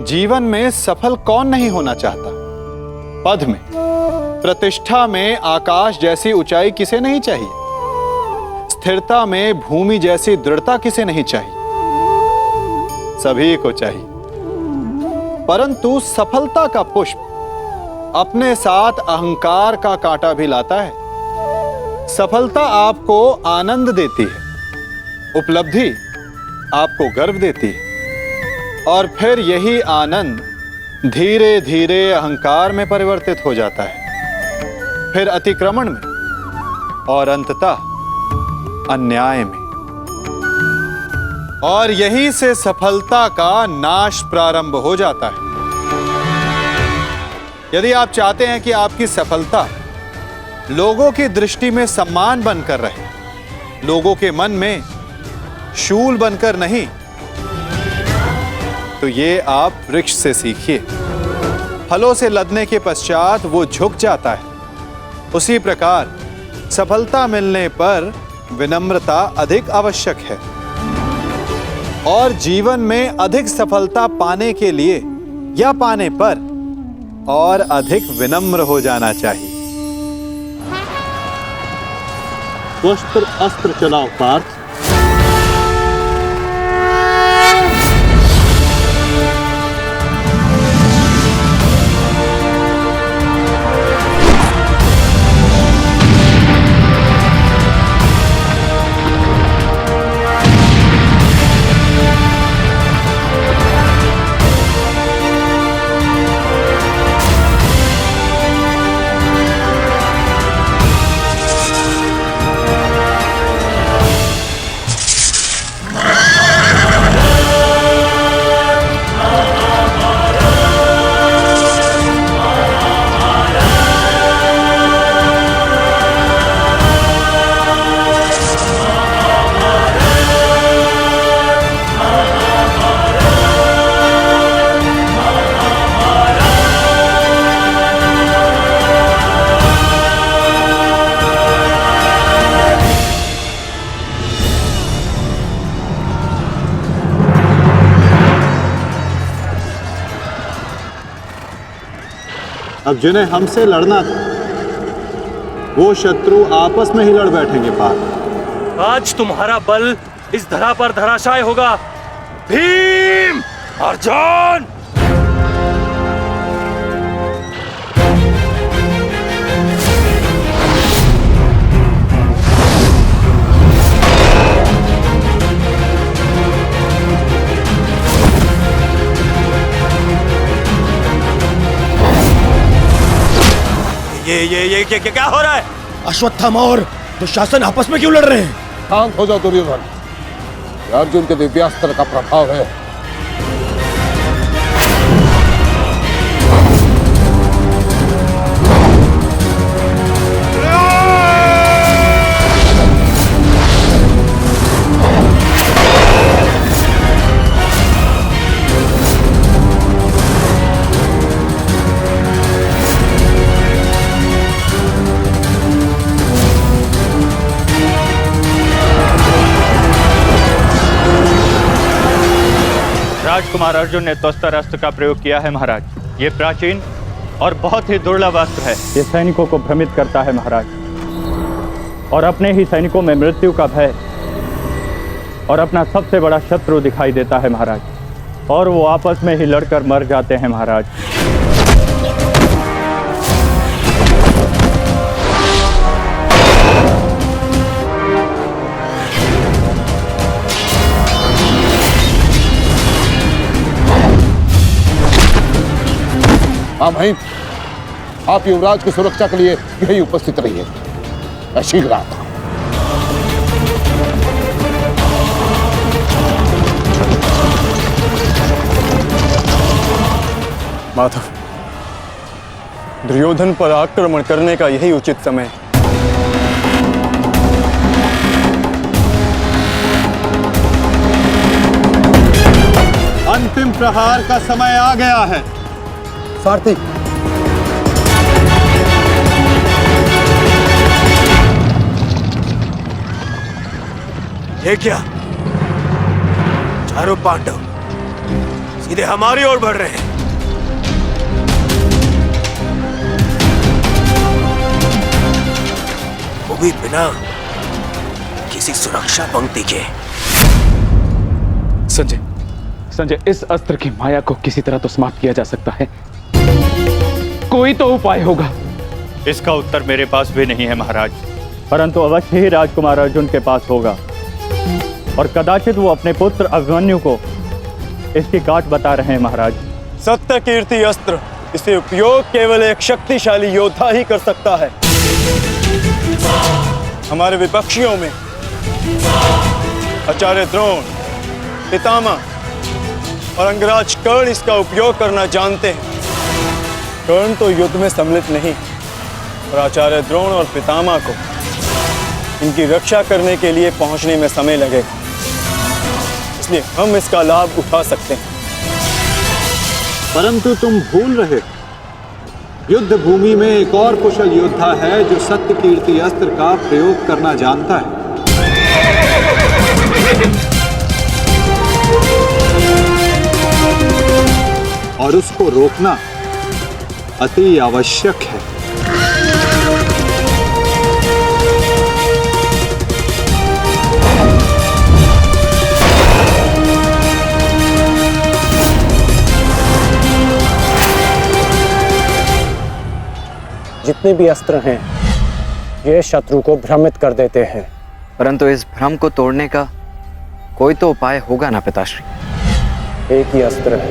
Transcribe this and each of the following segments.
जीवन में सफल कौन नहीं होना चाहता? पद में, प्रतिष्ठा में आकाश जैसी ऊंचाई किसे नहीं चाहिए? स्थिरता में भूमि जैसी दृढ़ता किसे नहीं चाहिए? सभी को चाहिए। परंतु सफलता का पुष्प अपने साथ अहंकार का कांटा भी लाता है। सफलता आपको आनंद देती है, उपलब्धि आपको गर्व देती है, और फिर यही आनंद धीरे धीरे अहंकार में परिवर्तित हो जाता है, फिर अतिक्रमण में, और अंततः अन्याय में। और यहीं से सफलता का नाश प्रारंभ हो जाता है। यदि आप चाहते हैं कि आपकी सफलता लोगों की दृष्टि में सम्मान बनकर रहे, लोगों के मन में शूल बनकर नहीं, तो ये आप वृक्ष से सीखिए। फलों से लदने के पश्चात वो झुक जाता है। उसी प्रकार सफलता मिलने पर विनम्रता अधिक आवश्यक है, और जीवन में अधिक सफलता पाने के लिए या पाने पर और अधिक विनम्र हो जाना चाहिए। वस्त्र अस्त्र चलाओ पार्थ। अब जिन्हें हमसे लड़ना था, वो शत्रु आपस में ही लड़ बैठेंगे पार्थ। आज तुम्हारा बल इस धरा पर धराशाय होगा। भीम, अर्जुन! ये क्या हो रहा है? अश्वत्थामा और दुशासन आपस में क्यों लड़ रहे हैं? शांत हो जाओ दुर्योधन, अर्जुन के दिव्यास्त्र का प्रभाव है। राजकुमार अर्जुन ने तोस्तर अस्त्र का प्रयोग किया है महाराज। ये प्राचीन और बहुत ही दुर्लभ अस्त्र है। ये सैनिकों को भ्रमित करता है महाराज, और अपने ही सैनिकों में मृत्यु का भय और अपना सबसे बड़ा शत्रु दिखाई देता है महाराज, और वो आपस में ही लड़कर मर जाते हैं महाराज। हाँ भाई, आप युवराज की सुरक्षा के लिए यही उपस्थित रहिए। मैं शीघ्र आता हूं। माधव, दुर्योधन पर आक्रमण करने का यही उचित समय। अंतिम प्रहार का समय आ गया है। सारथी, ये क्या? चारों पांडव सीधे हमारी ओर बढ़ रहे हैं। वो भी बिना किसी सुरक्षा पंक्ति के। संजय, इस अस्त्र की माया को किसी तरह तो समाप्त किया जा सकता है। कोई तो उपाय होगा। इसका उत्तर मेरे पास भी नहीं है महाराज, परंतु अवश्य ही राजकुमार अर्जुन के पास होगा और कदाचित वो अपने पुत्र अभिमन्यु को इसकी गांठ बता रहे हैं महाराज। सत्य कीर्ति अस्त्र, इसे उपयोग केवल एक शक्तिशाली योद्धा ही कर सकता है। हमारे विपक्षियों में आचार्य द्रोण, पितामह और अंगराज कर्ण इसका उपयोग करना जानते हैं। कर्ण तो युद्ध में सम्मिलित नहीं और आचार्य द्रोण और पितामह को इनकी रक्षा करने के लिए पहुंचने में समय लगेगा, इसलिए हम इसका लाभ उठा सकते हैं। परंतु तुम भूल रहे हो, युद्ध भूमि में एक और कुशल योद्धा है जो सत्य कीर्ति अस्त्र का प्रयोग करना जानता है। और उसको रोकना अति आवश्यक है। जितने भी अस्त्र हैं ये शत्रु को भ्रमित कर देते हैं, परंतु इस भ्रम को तोड़ने का कोई तो उपाय होगा ना पिताश्री। एक ही अस्त्र है,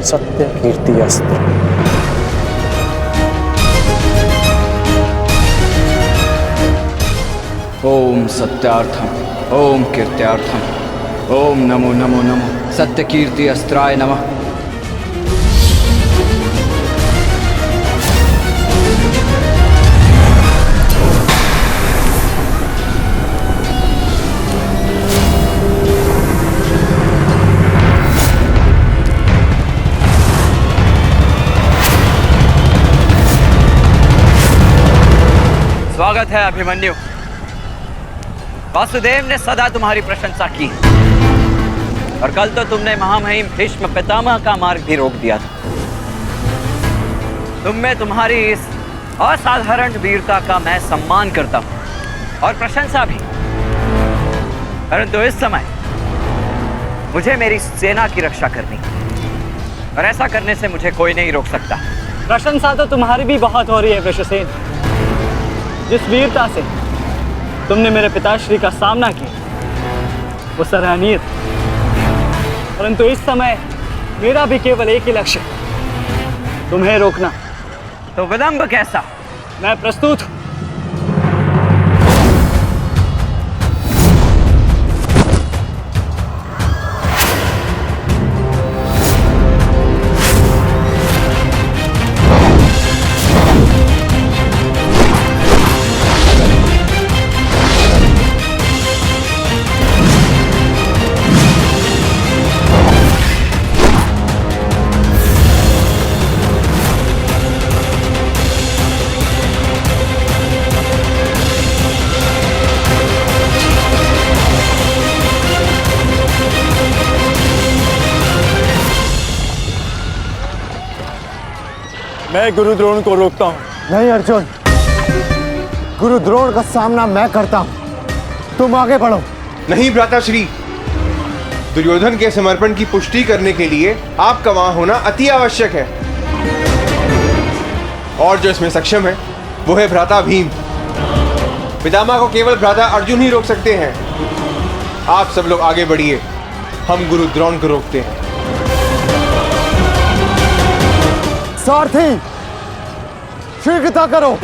सत्य कीर्ति अस्त्र। ओम सत्यार्थम, ओम कीर्त्यार्थम, ओम नमो नमो नमो सत्य कीर्ति अस्त्राय नमः। स्वागत है अभिमन्यु। वासुदेव ने सदा तुम्हारी प्रशंसा की और कल तो तुमने महामहिम भीष्म पितामह का मार्ग भी रोक दिया था। तुम में तुम्हारी इस असाधारण वीरता का मैं सम्मान करता हूं और प्रशंसा भी, परंतु इस समय मुझे मेरी सेना की रक्षा करनी और ऐसा करने से मुझे कोई नहीं रोक सकता। प्रशंसा तो तुम्हारी भी बहुत हो रही है वृषसेन। जिस वीरता से तुमने मेरे पिताश्री का सामना किया वो सराहनीय था, परंतु इस समय मेरा भी केवल एक ही लक्ष्य है, तुम्हें रोकना। तो विलंब कैसा? मैं प्रस्तुत हूं। मैं गुरु द्रोण को रोकता हूँ। नहीं अर्जुन, गुरु द्रोण का सामना मैं करता हूं, तुम आगे बढ़ो। नहीं भ्राताश्री, दुर्योधन के समर्पण की पुष्टि करने के लिए आपका वहां होना अति आवश्यक है, और जो इसमें सक्षम है वो है भ्राता भीम। पितामह को केवल भ्राता अर्जुन ही रोक सकते हैं। आप सब लोग आगे बढ़िए, हम गुरु द्रोण को रोकते हैं। सारथी, शीघ्रता करो।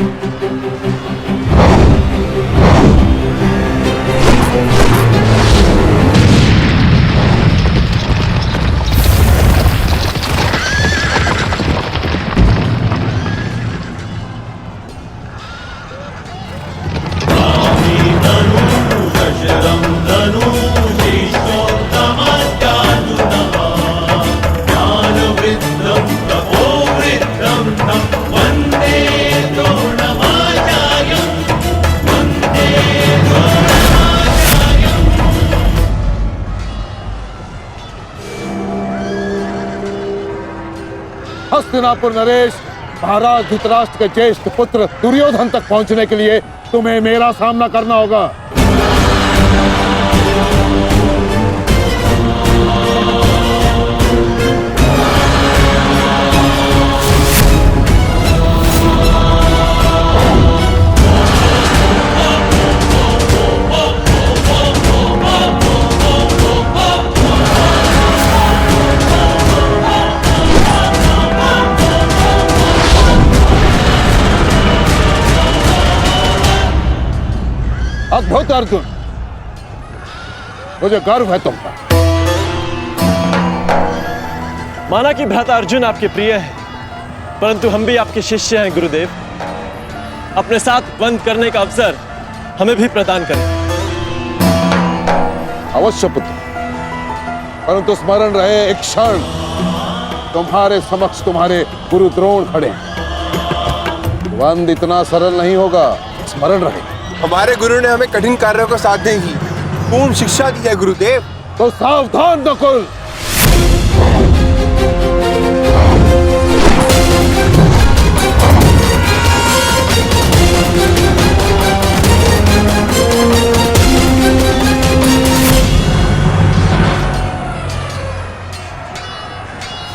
वंदे द्रोणम हस्तिनापुर नरेश, महाराज धृतराष्ट्र के ज्येष्ठ पुत्र दुर्योधन तक पहुंचने के लिए तुम्हें मेरा सामना करना होगा। अद्भुत अर्जुन, मुझे गर्व है तुम पर। माना कि भ्राता अर्जुन आपके प्रिय है, परंतु हम भी आपके शिष्य हैं गुरुदेव। अपने साथ बंद करने का अवसर हमें भी प्रदान करें। अवश्य पुत्र, परंतु स्मरण रहे एक क्षण तुम्हारे समक्ष तुम्हारे गुरु द्रोण खड़े हैं। द्वंद इतना सरल नहीं होगा, स्मरण रहे। हमारे गुरु ने हमें कठिन कार्यों को साधने की पूर्ण शिक्षा दी है गुरुदेव। तो सावधान नकुल।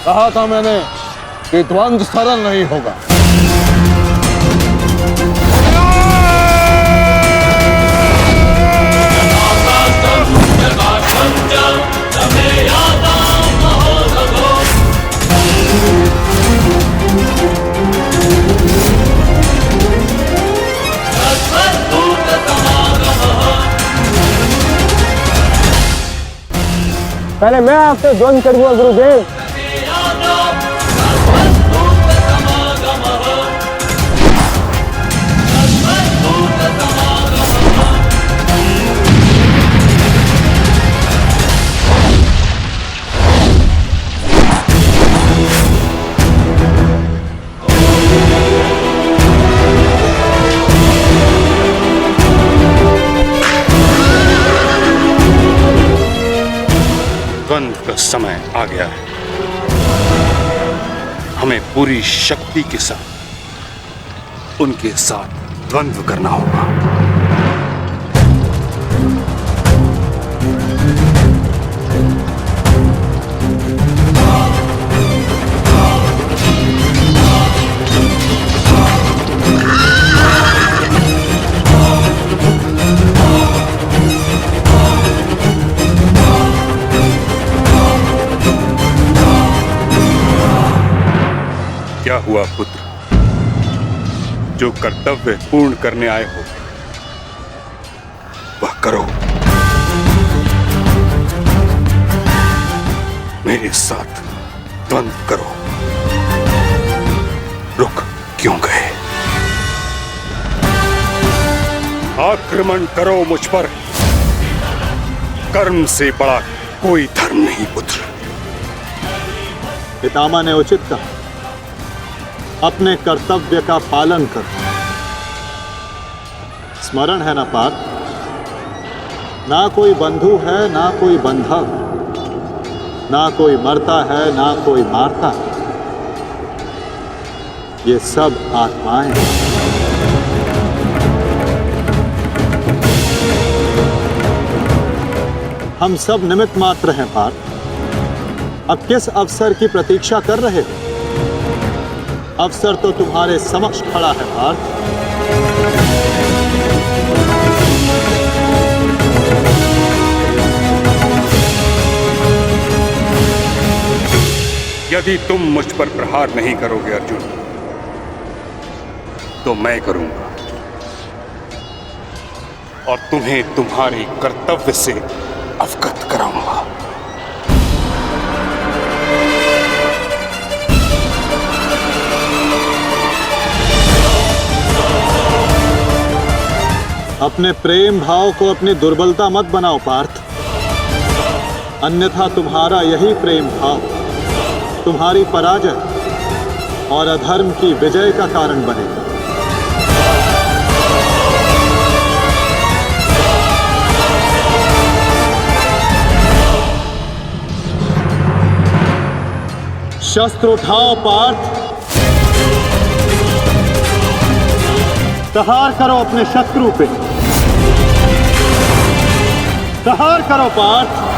कहा था मैंने कि द्वंद सरल नहीं होगा। पहले मैं आपसे द्वंद करूंगा गुरुदेव। द्वंद का समय आ गया है। हमें पूरी शक्ति के साथ उनके साथ द्वंद्व करना होगा। क्या हुआ पुत्र? जो कर्तव्य पूर्ण करने आए हो वह करो। मेरे साथ द्वंद्व करो। रुक क्यों गए? आक्रमण करो मुझ पर। कर्म से बड़ा कोई धर्म नहीं पुत्र। पितामह ने उचित कहा, अपने कर्तव्य का पालन कर। स्मरण है ना पार्थ, ना कोई बंधु है ना कोई बंधव, ना कोई मरता है ना कोई मारता है। ये सब आत्माएं हैं। हम सब निमित्त मात्र हैं पार्थ। अब किस अवसर की प्रतीक्षा कर रहे हो? अवसर तो तुम्हारे समक्ष खड़ा है पार्थ। यदि तुम मुझ पर प्रहार नहीं करोगे अर्जुन, तो मैं करूंगा और तुम्हें तुम्हारे कर्तव्य से अवगत कराऊंगा। अपने प्रेम भाव को अपनी दुर्बलता मत बनाओ पार्थ, अन्यथा तुम्हारा यही प्रेम भाव तुम्हारी पराजय और अधर्म की विजय का कारण बनेगा। शस्त्र उठाओ पार्थ, प्रहार करो अपने शत्रु पे। प्रहार करो पार्थ।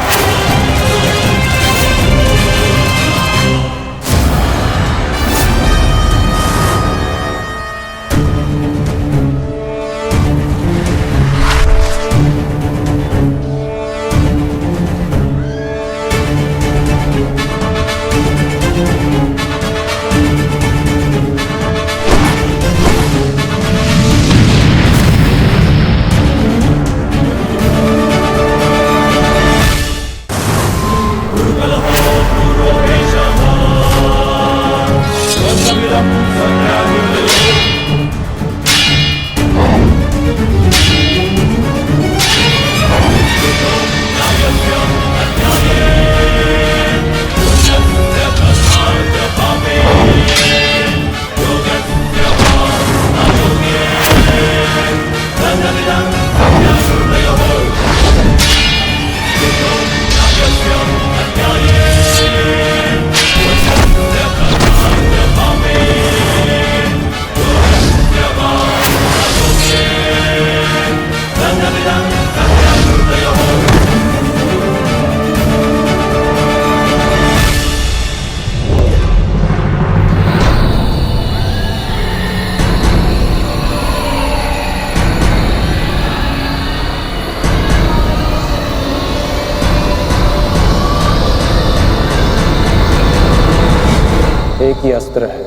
एक ही अस्त्र है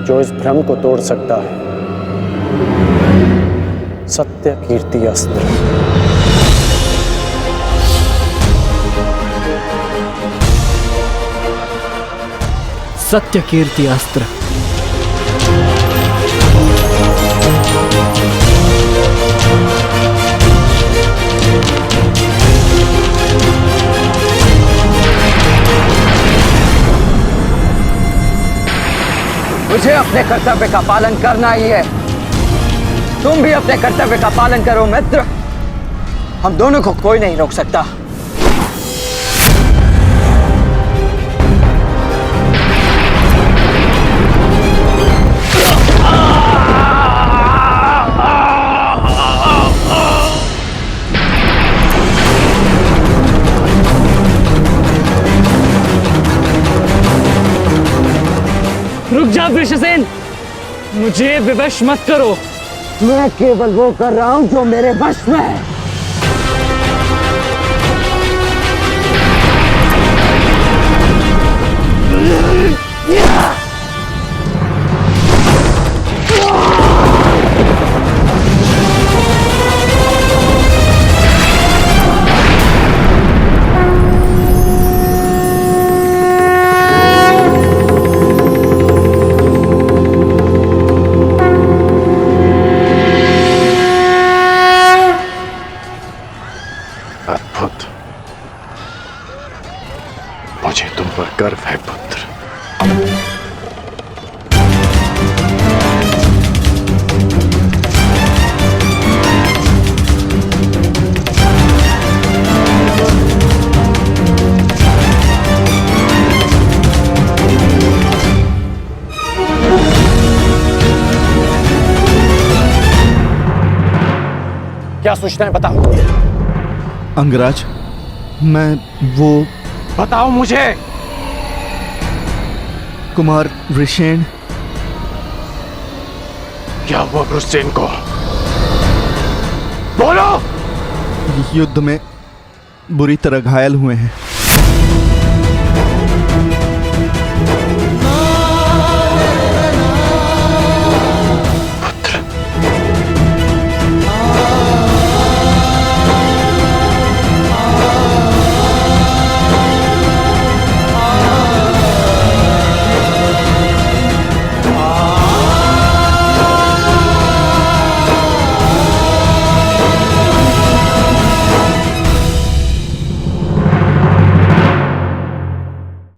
जो इस भ्रम को तोड़ सकता है, सत्य कीर्ति अस्त्र। सत्य कीर्ति अस्त्र। मुझे अपने कर्तव्य का पालन करना ही है। तुम भी अपने कर्तव्य का पालन करो मित्र। हम दोनों को कोई नहीं रोक सकता। रुक जा वृषसेन, मुझे विवश मत करो। मैं केवल वो कर रहा हूं जो मेरे वश में है। अद्भुत, मुझे तुम पर गर्व है पुत्र। क्या सूचना है, बताओ। अंगराज, मैं वो बताओ मुझे। कुमार वृषेण। क्या हुआ वृषसेन को? बोलो। युद्ध में बुरी तरह घायल हुए हैं।